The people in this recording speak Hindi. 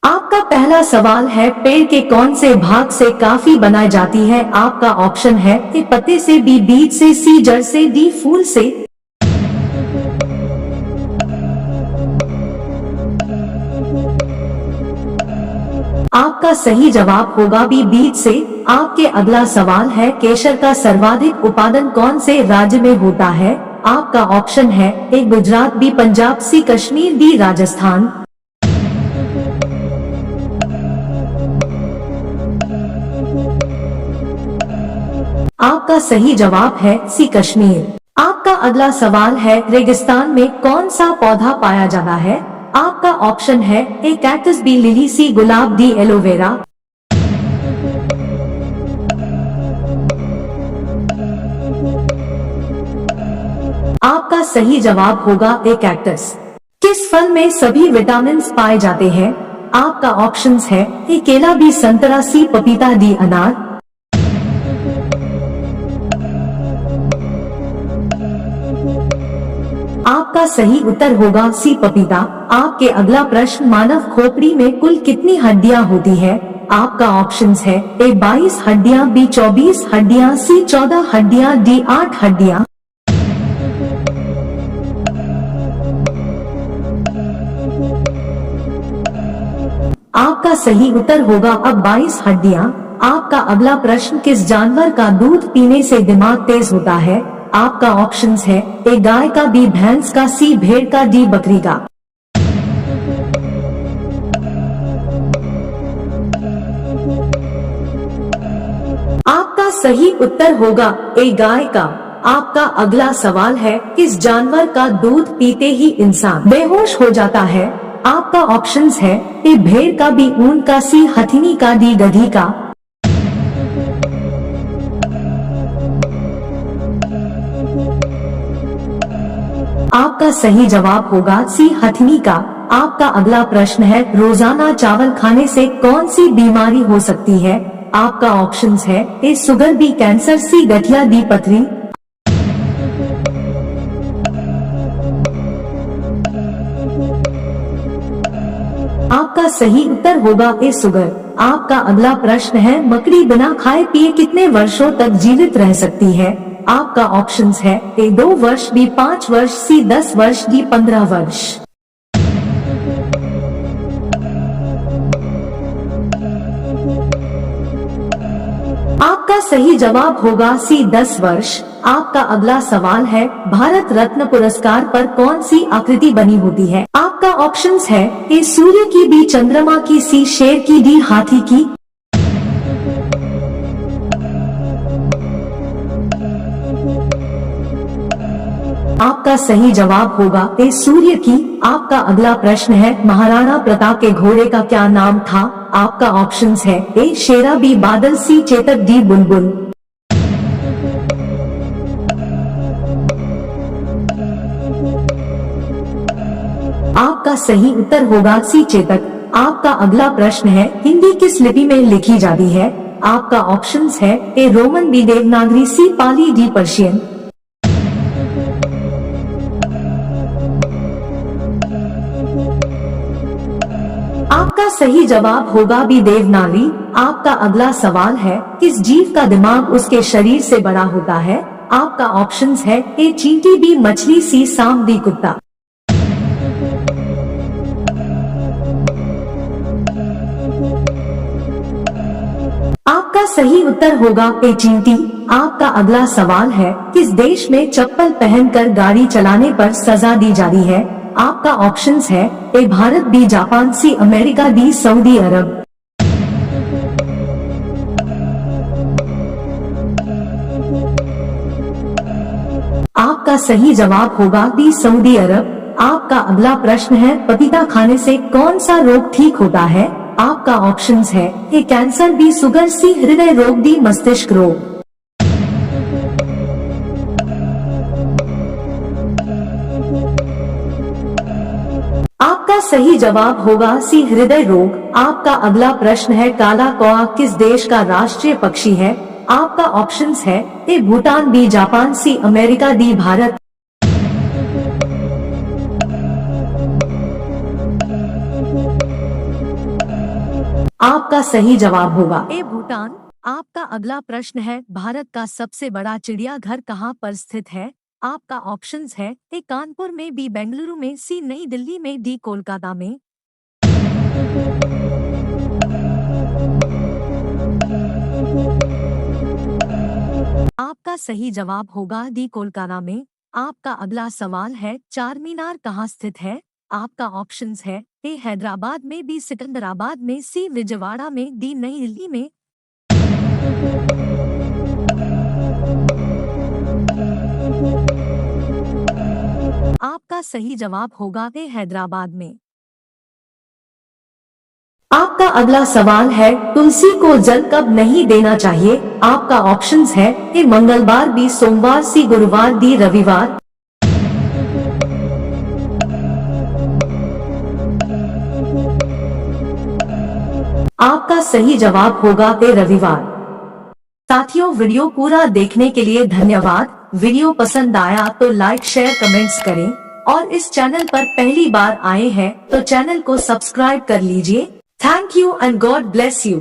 आपका पहला सवाल है, पेड़ के कौन से भाग से काफी बनाई जाती है? आपका ऑप्शन है ए पत्ते से, बी बीज से, सी जड़ से, डी फूल से। आपका सही जवाब होगा बी बीज से। आपके अगला सवाल है, केसर का सर्वाधिक उत्पादन कौन से राज्य में होता है? आपका ऑप्शन है ए गुजरात, बी पंजाब, सी कश्मीर, डी राजस्थान। आपका सही जवाब है सी कश्मीर। आपका अगला सवाल है, रेगिस्तान में कौन सा पौधा पाया जाता है? आपका ऑप्शन है ए कैक्टस, बी लिली, सी गुलाब, डी एलोवेरा। आपका सही जवाब होगा ए कैक्टस। किस फल में सभी विटामिन पाए जाते हैं? आपका ऑप्शंस है ए केला, बी संतरा, सी पपीता, डी अनार। आपका सही उत्तर होगा सी पपीता। आपके अगला प्रश्न, मानव खोपड़ी में कुल कितनी हड्डियां होती है? आपका ऑप्शंस है ए 22 हड्डियां, बी 24 हड्डियां, सी 14 हड्डियां, डी 8 हड्डियां। आपका सही उत्तर होगा अब 22 हड्डियां। आपका अगला प्रश्न, किस जानवर का दूध पीने से दिमाग तेज होता है? आपका ऑप्शंस है ए गाय का, बी भैंस का, सी भेड़ का, डी बकरी का। आपका सही उत्तर होगा ए गाय का। आपका अगला सवाल है, किस जानवर का दूध पीते ही इंसान बेहोश हो जाता है? आपका ऑप्शंस है ए भेड़ का, बी ऊंट का, सी हथिनी का, डी गधी का। आपका सही जवाब होगा सी हथिनी का। आपका अगला प्रश्न है, रोजाना चावल खाने से कौन सी बीमारी हो सकती है? आपका ऑप्शंस है ए शुगर, बी कैंसर, सी गठिया, डी पथरी। आपका सही उत्तर होगा ए शुगर। आपका अगला प्रश्न है, मकड़ी बिना खाए पिए कितने वर्षों तक जीवित रह सकती है? आपका ऑप्शंस है ए 2 वर्ष, बी 5 वर्ष, सी 10 वर्ष, डी 15 वर्ष। आपका सही जवाब होगा सी 10 वर्ष। आपका अगला सवाल है, भारत रत्न पुरस्कार पर कौन सी आकृति बनी होती है? आपका ऑप्शंस है ए सूर्य की, बी चंद्रमा की, सी शेर की, डी हाथी की। आपका सही जवाब होगा ए सूर्य की। आपका अगला प्रश्न है, महाराणा प्रताप के घोड़े का क्या नाम था? आपका ऑप्शंस है ए शेरा, बी बादल, सी चेतक, डी बुलबुल। आपका सही उत्तर होगा सी चेतक। आपका अगला प्रश्न है, हिंदी किस लिपि में लिखी जाती है? आपका ऑप्शंस है ए रोमन, बी देवनागरी, सी पाली, डी पर्शियन। आपका सही जवाब होगा बी देवनागरी। आपका अगला सवाल है, किस जीव का दिमाग उसके शरीर से बड़ा होता है? आपका ऑप्शंस है ए चींटी, बी मछली, सी सांप, डी कुत्ता। आपका सही उत्तर होगा ए चींटी। आपका अगला सवाल है, किस देश में चप्पल पहनकर गाड़ी चलाने पर सजा दी जाती है? आपका ऑप्शंस है A Bharat, B Japan, C America, D Saudi Arab. आपका सही जवाब होगा बी सऊदी अरब। आपका अगला प्रश्न है, पपीता खाने से कौन सा रोग ठीक होता है? आपका ऑप्शंस है ए कैंसर, बी शुगर, सी हृदय रोग, डी मस्तिष्क रोग। आपका सही जवाब होगा सी हृदय रोग। आपका अगला प्रश्न है, काला कौआ किस देश का राष्ट्रीय पक्षी है? आपका ऑप्शंस है A Bhutan, B Japan, C America, D Bharat. आपका सही जवाब होगा ए भूटान। आपका अगला प्रश्न है, भारत का सबसे बड़ा चिड़ियाघर कहाँ पर स्थित है? आपका ऑप्शंस है ए कानपुर में, बी बेंगलुरु में, सी नई दिल्ली में, डी कोलकाता में। आपका सही जवाब होगा डी कोलकाता में। आपका अगला सवाल है, चार मीनार कहाँ स्थित है? आपका ऑप्शंस है ए हैदराबाद में, बी सिकंदराबाद में, सी विजयवाड़ा में, डी नई दिल्ली में। आपका सही जवाब होगा ए हैदराबाद में। आपका अगला सवाल है, तुलसी को जल कब नहीं देना चाहिए? आपका ऑप्शंस है ए मंगलवार, बी सोमवार, सी गुरुवार, डी रविवार। आपका सही जवाब होगा ए रविवार। साथियों, वीडियो पूरा देखने के लिए धन्यवाद। वीडियो पसंद आया तो लाइक, शेयर, कमेंट्स करें और इस चैनल पर पहली बार आए हैं तो चैनल को सब्सक्राइब कर लीजिए। Thank you and God bless you.